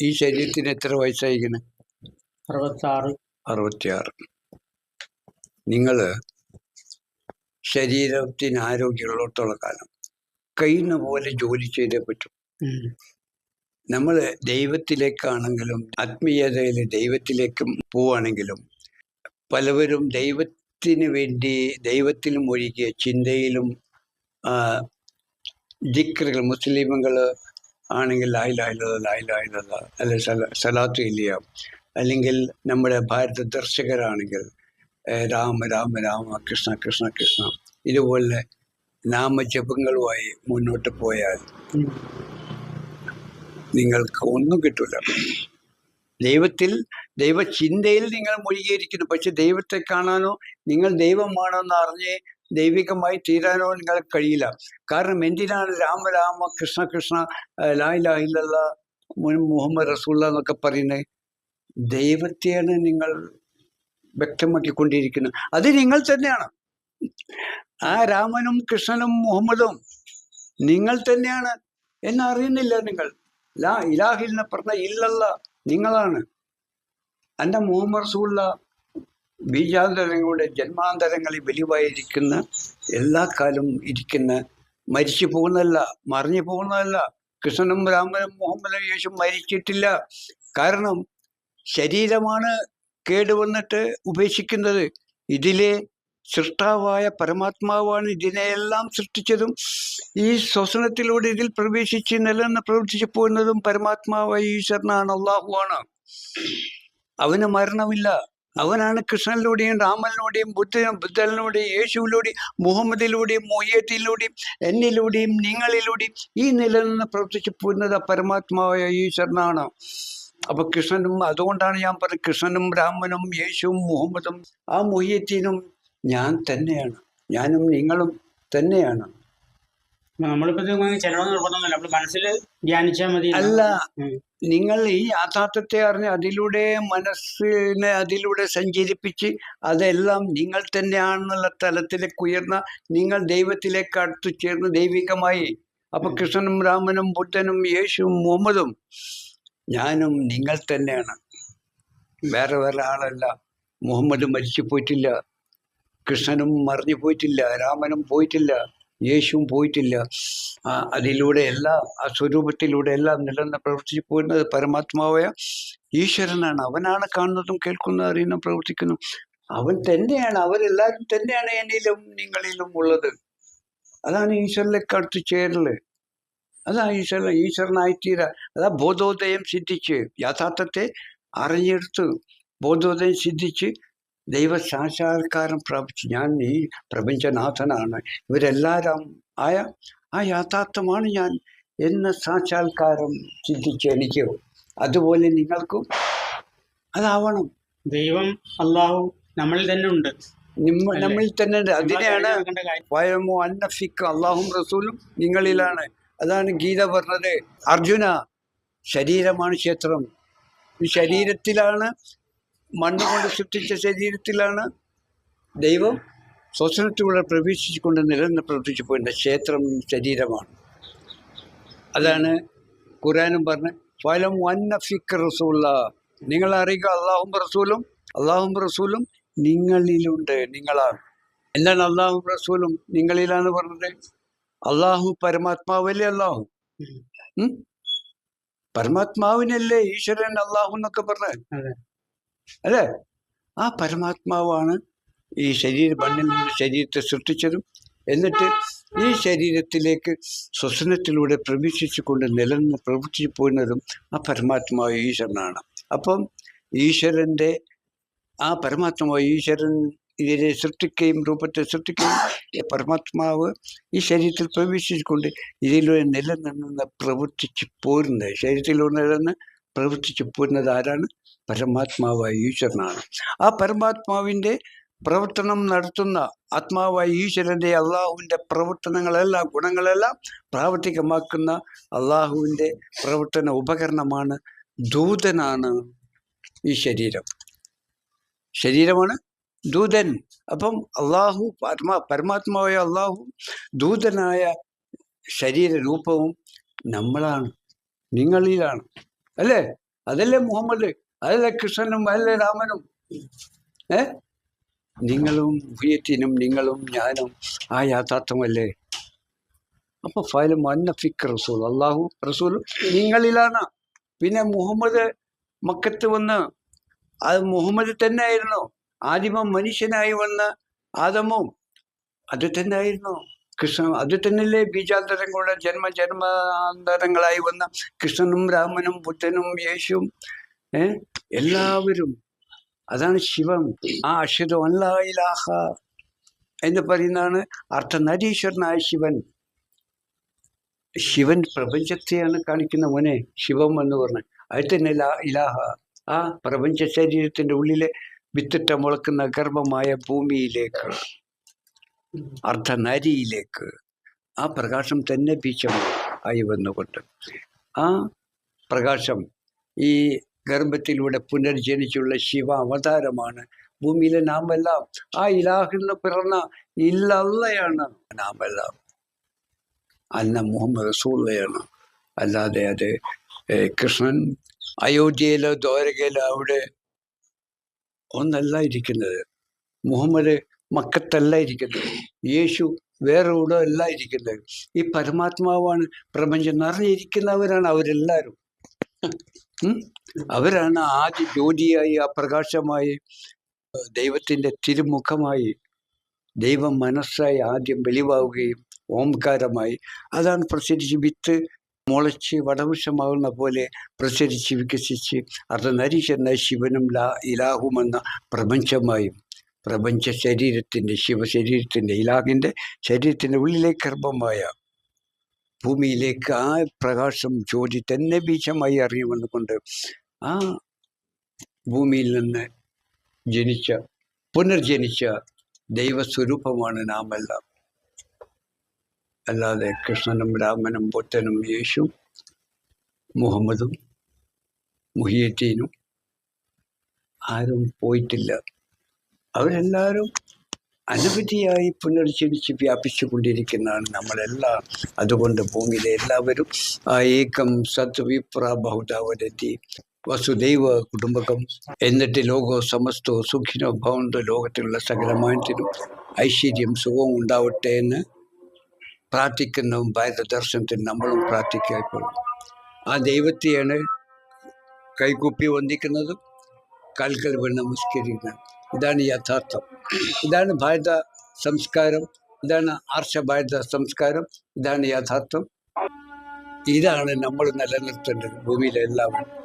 ഈ ശരീരത്തിന് എത്ര വയസ്സായിരിക്കണ്? 66. നിങ്ങൾ ശരീരത്തിന് ആരോഗ്യമുള്ളിടത്തോളം കാലം കഴിയുന്ന പോലെ ജോലി ചെയ്തേ പറ്റും. നമ്മൾ ദൈവത്തിലേക്കാണെങ്കിലും ആത്മീയതയിൽ ദൈവത്തിലേക്ക് പോവുകയാണെങ്കിലും പലവരും ദൈവത്തിന് വേണ്ടി ദൈവത്തിലും ഒഴുകിയ ചിന്തയിലും ദിക്റുകൾ, മുസ്ലിമുകൾ ആണെങ്കിൽ ലായിലായില്ല അല്ലെ സലാത്ത് ഇല്ല, അല്ലെങ്കിൽ നമ്മുടെ ഭാരത ദർശകരാണെങ്കിൽ രാമ രാമ രാമ കൃഷ്ണ കൃഷ്ണ കൃഷ്ണ ഇതുപോലെ നാമജപങ്ങളുമായി മുന്നോട്ട് പോയാൽ നിങ്ങൾക്ക് ഒന്നും കിട്ടില്ല. ദൈവചിന്തയിൽ നിങ്ങൾ മുഴുകിയിരിക്കുന്നു, പക്ഷെ ദൈവത്തെ കാണാനോ നിങ്ങൾ ദൈവമാണോ എന്ന് അറിഞ്ഞ് ദൈവികമായി തീരാനോ നിങ്ങൾക്ക് കഴിയില്ല. കാരണം എന്തിനാണ് രാമ രാമ കൃഷ്ണ കൃഷ്ണ ലാ ഇലാഹ ഇല്ലല്ലാഹ് മുഹമ്മദ് റസൂലുള്ളാഹ് എന്നൊക്കെ പറയുന്നത്? ദൈവത്തെയാണ് നിങ്ങൾ വ്യക്തമാക്കിക്കൊണ്ടിരിക്കുന്നത്. അത് നിങ്ങൾ തന്നെയാണ്. ആ രാമനും കൃഷ്ണനും മുഹമ്മദും നിങ്ങൾ തന്നെയാണ് എന്നറിയുന്നില്ല. നിങ്ങൾ ലാ ഇലാഹ എന്ന് പറഞ്ഞ ഇല്ലല്ല നിങ്ങളാണ്. എൻ്റെ മുഹമ്മദ് റസൂലുള്ളാഹ് ബീജാന്തരങ്ങളുടെ ജന്മാന്തരങ്ങളിൽ വെളിവായിരിക്കുന്ന എല്ലാ കാലവും ഇരിക്കുന്ന, മരിച്ചു പോകുന്നതല്ല, മറിഞ്ഞു പോകുന്നതല്ല. കൃഷ്ണനും രാമനും മുഹമ്മദും യേശു മരിച്ചിട്ടില്ല. കാരണം ശരീരമാണ് കേടുവന്നിട്ട് ഉപേക്ഷിക്കുന്നത്. ഇതിലെ സൃഷ്ടാവായ പരമാത്മാവാണ് ഇതിനെയെല്ലാം സൃഷ്ടിച്ചതും ഈ ശ്വസനത്തിലൂടെ ഇതിൽ പ്രവേശിച്ച് നിലനിന്ന് പ്രവർത്തിച്ചു പോകുന്നതും പരമാത്മാവായ ഈശ്വരനാണ്, അള്ളാഹുവാണ്. അവന് മരണമില്ല. അവനാണ് കൃഷ്ണനിലൂടെയും രാമനിലൂടെയും ബുദ്ധനിലൂടെയും യേശുവിലൂടെയും മുഹമ്മദിലൂടെയും മൊയ്യത്തിലൂടെയും എന്നിലൂടെയും നിങ്ങളിലൂടെയും ഈ നിലനിന്ന് പ്രവർത്തിച്ചു പോകുന്നത് പരമാത്മാവായ ഈശ്വരനാണ്. അപ്പൊ കൃഷ്ണനും, അതുകൊണ്ടാണ് ഞാൻ പറഞ്ഞത്, കൃഷ്ണനും രാമനും യേശുവും മുഹമ്മദും ആ മൊയ്യത്തിനും ഞാൻ തന്നെയാണ്, ഞാനും നിങ്ങളും തന്നെയാണ്. അല്ല, നിങ്ങൾ ഈ യാഥാർത്ഥ്യത്തെ അറിഞ്ഞ് അതിലൂടെ മനസ്സിനെ അതിലൂടെ സഞ്ചരിപ്പിച്ച് അതെല്ലാം നിങ്ങൾ തന്നെയാണെന്നുള്ള തലത്തിലേക്ക് ഉയർന്ന നിങ്ങൾ ദൈവത്തിലേക്ക് അടുത്തു ചേർന്ന് ദൈവികമായി. അപ്പൊ കൃഷ്ണനും രാമനും ബുദ്ധനും യേശുവും മുഹമ്മദും ഞാനും നിങ്ങൾ തന്നെയാണ്, വേറെ ആളല്ല. മുഹമ്മദ് മരിച്ചു പോയിട്ടില്ല, കൃഷ്ണനും മറിഞ്ഞു പോയിട്ടില്ല, രാമനും പോയിട്ടില്ല, യേശുവും പോയിട്ടില്ല. അതിലൂടെ എല്ലാം ആ സ്വരൂപത്തിലൂടെ എല്ലാം നിലനിന്ന് പ്രവർത്തിച്ചു പോരുന്നത് പരമാത്മാവായ ഈശ്വരനാണ്. അവനാണ് കാണുന്നതും കേൾക്കുന്നതും അറിയുന്നതും പ്രവർത്തിക്കുന്നു. അവൻ തന്നെയാണ്, അവരെല്ലാവരും തന്നെയാണ് എന്നിലും നിങ്ങളിലും ഉള്ളത്. അതാണ് ഈശ്വരനിലേക്ക് അടുത്ത് ചേരല്. അതാണ് ഈശ്വരനായിത്തീര. അതാ ബോധോദയം സിദ്ധിച്ച്, യാഥാർത്ഥ്യത്തെ അറിഞ്ഞെടുത്ത് ബോധോദയം സിദ്ധിച്ച് ദൈവ സാക്ഷാത്കാരം പ്രാപിച്ചു. ഞാൻ ഈ പ്രപഞ്ചനാഥനാണ്, ഇവരെല്ലാവരും ആയ ആ യാഥാർത്ഥ്യമാണ് ഞാൻ എന്ന സാക്ഷാത്കാരം സിദ്ധിച്ച് എനിക്ക്. അതുപോലെ നിങ്ങൾക്കും അതാവണം. ദൈവം അള്ളാഹു നമ്മളിൽ തന്നെ ഉണ്ട്, നമ്മളിൽ തന്നെ ഉണ്ട്. അതിനെയാണ് അള്ളാഹും റസൂലും നിങ്ങളിലാണ്. അതാണ് ഗീത പറഞ്ഞത്, അർജുന ശരീരമാണ് ക്ഷേത്രം. ഈ ശരീരത്തിലാണ്, മണ്ണുകൊണ്ട് സൃഷ്ടിച്ച ശരീരത്തിലാണ് ദൈവം ശ്വസനത്തിലൂടെ പ്രവേശിച്ചുകൊണ്ട് നിലനിന്ന് പ്രവർത്തിച്ചു പോയിട്ടുണ്ട്. ക്ഷേത്രം ശരീരമാണ്. അതാണ് ഖുർആനും പറഞ്ഞ് ഫലം വന്നഫിക്ക് റസൂല, നിങ്ങൾ അറിയുക അള്ളാഹും റസൂലും നിങ്ങളിലുണ്ട്, നിങ്ങളാണ്. എന്താണ് അള്ളാഹും റസൂലും നിങ്ങളിലാണ് പറഞ്ഞത്? അള്ളാഹു പരമാത്മാവല്ലേ? അള്ളാഹു പരമാത്മാവിനല്ലേ ഈശ്വരൻ അള്ളാഹു എന്നൊക്കെ പറഞ്ഞത് അല്ലേ? ആ പരമാത്മാവാണ് ഈ മണ്ണിൽ നിന്ന് ശരീരത്തെ സൃഷ്ടിച്ചതും എന്നിട്ട് ഈ ശരീരത്തിലേക്ക് ശ്വസനത്തിലൂടെ പ്രവേശിച്ചു കൊണ്ട് നിലനിന്ന് പ്രവർത്തിച്ചു പോരുന്നതും ആ പരമാത്മാവ് ഈശ്വരനാണ്. അപ്പം ഈശ്വരൻ്റെ ആ പരമാത്മാവ് ഈശ്വരൻ ഇതിനെ സൃഷ്ടിക്കുകയും രൂപത്തെ സൃഷ്ടിക്കുകയും പരമാത്മാവ് ഈ ശരീരത്തിൽ പ്രവേശിച്ചുകൊണ്ട് ഇതിലൂടെ നിലനിന്ന് പ്രവർത്തിച്ചു പോരുന്നത്, ശരീരത്തിലൂടെ നിലനിന്ന് പ്രവർത്തിച്ചു പോരുന്നത് ആരാണ്? പരമാത്മാവായ ഈശ്വരനാണ്. ആ പരമാത്മാവിൻ്റെ പ്രവർത്തനം നടത്തുന്ന ആത്മാവായ ഈശ്വരൻ്റെ അള്ളാഹുവിൻ്റെ പ്രവർത്തനങ്ങളെല്ലാം, ഗുണങ്ങളെല്ലാം പ്രാവർത്തികമാക്കുന്ന അള്ളാഹുവിൻ്റെ പ്രവർത്തന ഉപകരണമാണ്, ദൂതനാണ് ഈ ശരീരമാണ് ദൂതൻ. അപ്പം അള്ളാഹു പരമാത്മാവായ അള്ളാഹു ദൂതനായ ശരീര രൂപവും നമ്മളാണ്, നിങ്ങളിലാണ് അല്ലേ? അതല്ലേ മുഹമ്മദ്, അതല്ലേ കൃഷ്ണനും, അതല്ലേ രാമനും. നിങ്ങളും മുഹിയത്തിനും നിങ്ങളും ഞാനും ആ യാഥാർത്ഥ്യമല്ലേ. അപ്പൊ ഫയലും അന്നഫിക്ക് റസൂൽ, അള്ളാഹു റസൂൽ നിങ്ങളിലാണ്. പിന്നെ മുഹമ്മദ് മക്കത്ത് വന്ന് അത് മുഹമ്മദ് തന്നെ ആയിരുന്നു. ആദിമ മനുഷ്യനായി വന്ന ആദമും അത് തന്നെ ആയിരുന്നു. കൃഷ്ണൻ അത് തന്നെയല്ലേ ബീജാന്തരം കൂടെ ജന്മജന്മാന്തരങ്ങളായി വന്ന കൃഷ്ണനും രാമനും ബുദ്ധനും യേശുവും എല്ലാവരും. അതാണ് ശിവം. ആ അഷ്ഹദു അല്ലാ ഇലാഹ എന്ന് പറയുന്നതാണ് അർത്ഥനാരീശ്വരനായ ശിവൻ. ശിവൻ പ്രപഞ്ചത്തെയാണ് കാണിക്കുന്ന മോനെ, ശിവം എന്ന് പറഞ്ഞ അത് തന്നെ ഇലാഹ. ആ പ്രപഞ്ച ശരീരത്തിന്റെ ഉള്ളിലെ വിത്തിട്ട മുളക്കുന്ന ഗർഭമായ ഭൂമിയിലേക്ക്, അർദ്ധനാരിയിലേക്ക് ആ പ്രകാശം തന്നെ ബീജമായി വന്നുകൊണ്ട് ആ പ്രകാശം ഈ ഗർഭത്തിലൂടെ പുനർജനിച്ചുള്ള ശിവ അവതാരമാണ് ഭൂമിയിലെ നാമെല്ലാം. ആ ഇലാഹിന്ന് പിറന്ന ഇല്ലയാണ് നാമെല്ലാം. അന്ന മുഹമ്മദ് റസൂലുള്ളയാണ്. അല്ലാതെ അത് കൃഷ്ണൻ അയോധ്യയിലോ ദ്വാരകയിലോ അവിടെ ഒന്നല്ല ഇരിക്കുന്നത്. മുഹമ്മദ് മക്കത്തല്ല ഇരിക്കുന്നത്. യേശു വേറെ എവിടെ അല്ല ഇരിക്കുന്നത്. ഈ പരമാത്മാവാണ് പ്രപഞ്ചം നിറഞ്ഞിരിക്കുന്നവരാണ് അവരെല്ലാവരും. അവരാണ് ആദ്യ ജ്യോതിയായി, ആ പ്രകാശമായി, ദൈവത്തിന്റെ തിരുമുഖമായി, ദൈവം മനസ്സായി ആദ്യം വെളിവാവുകയും ഓംകാരമായി അതാണ് പ്രസരിച്ച് വിത്ത് മുളച്ച് വടവൃക്ഷമാകുന്ന പോലെ പ്രസരിച്ച് വികസിച്ച് അർദ്ധനാരീശ്വരനായ ശിവനും ഇലാഹുമെന്ന പ്രപഞ്ചമായും പ്രപഞ്ച ശരീരത്തിന്റെ ശിവശരീരത്തിന്റെ ഇലാഹിന്റെ ശരീരത്തിന്റെ ഉള്ളിലേക്ക് ഗർഭമായ ഭൂമിയിലേക്ക് ആ പ്രകാശം ജ്യോതി തന്നെ ബീജമായി അറിയുമെന്നുകൊണ്ട് ആ ഭൂമിയിൽ നിന്ന് പുനർജനിച്ച ദൈവസ്വരൂപമാണ് നാമെല്ലാം. അല്ലാതെ കൃഷ്ണനും രാമനും ബുദ്ധനും യേശു മുഹമ്മദും മുഹിയത്തീനും ആരും പോയിട്ടില്ല. അവരെല്ലാവരും അനവധിയായി പുനർജനിച്ച് വ്യാപിച്ചു കൊണ്ടിരിക്കുന്നതാണ് നമ്മളെല്ലാം. അതുകൊണ്ട് ഭൂമിയിലെ എല്ലാവരും ആ ഏകം സത് വിപ്ര ബഹുധാവരത്തി വസുദൈവ കുടുംബകം എന്നിട്ട് ലോകോ സമസ്തോ സുഖിനോ ഭവന്തോ, ലോകത്തിലുള്ള സകലമാനത്തിനും ഐശ്വര്യം സുഖവും ഉണ്ടാവട്ടെ എന്ന് പ്രാർത്ഥിക്കുന്നതും ഭാരതദർശനത്തിന് നമ്മളും പ്രാർത്ഥിക്കുക. ആ ദൈവത്തെയാണ് കൈകൂപ്പി വന്ദിക്കുന്നതും കാൽക്കൽ വീണ് നമസ്കരിക്കുന്നത്. ഇതാണ് യഥാർത്ഥം. ഇതാണ് ഭാരത സംസ്കാരം. ഇതാണ് ആർഷ ഭാരത സംസ്കാരം. ഇതാണ് യഥാർത്ഥം. ഇതാണ് നമ്മൾ നിലനിർത്തേണ്ടത് ഭൂമിയിലെ എല്ലാവരും.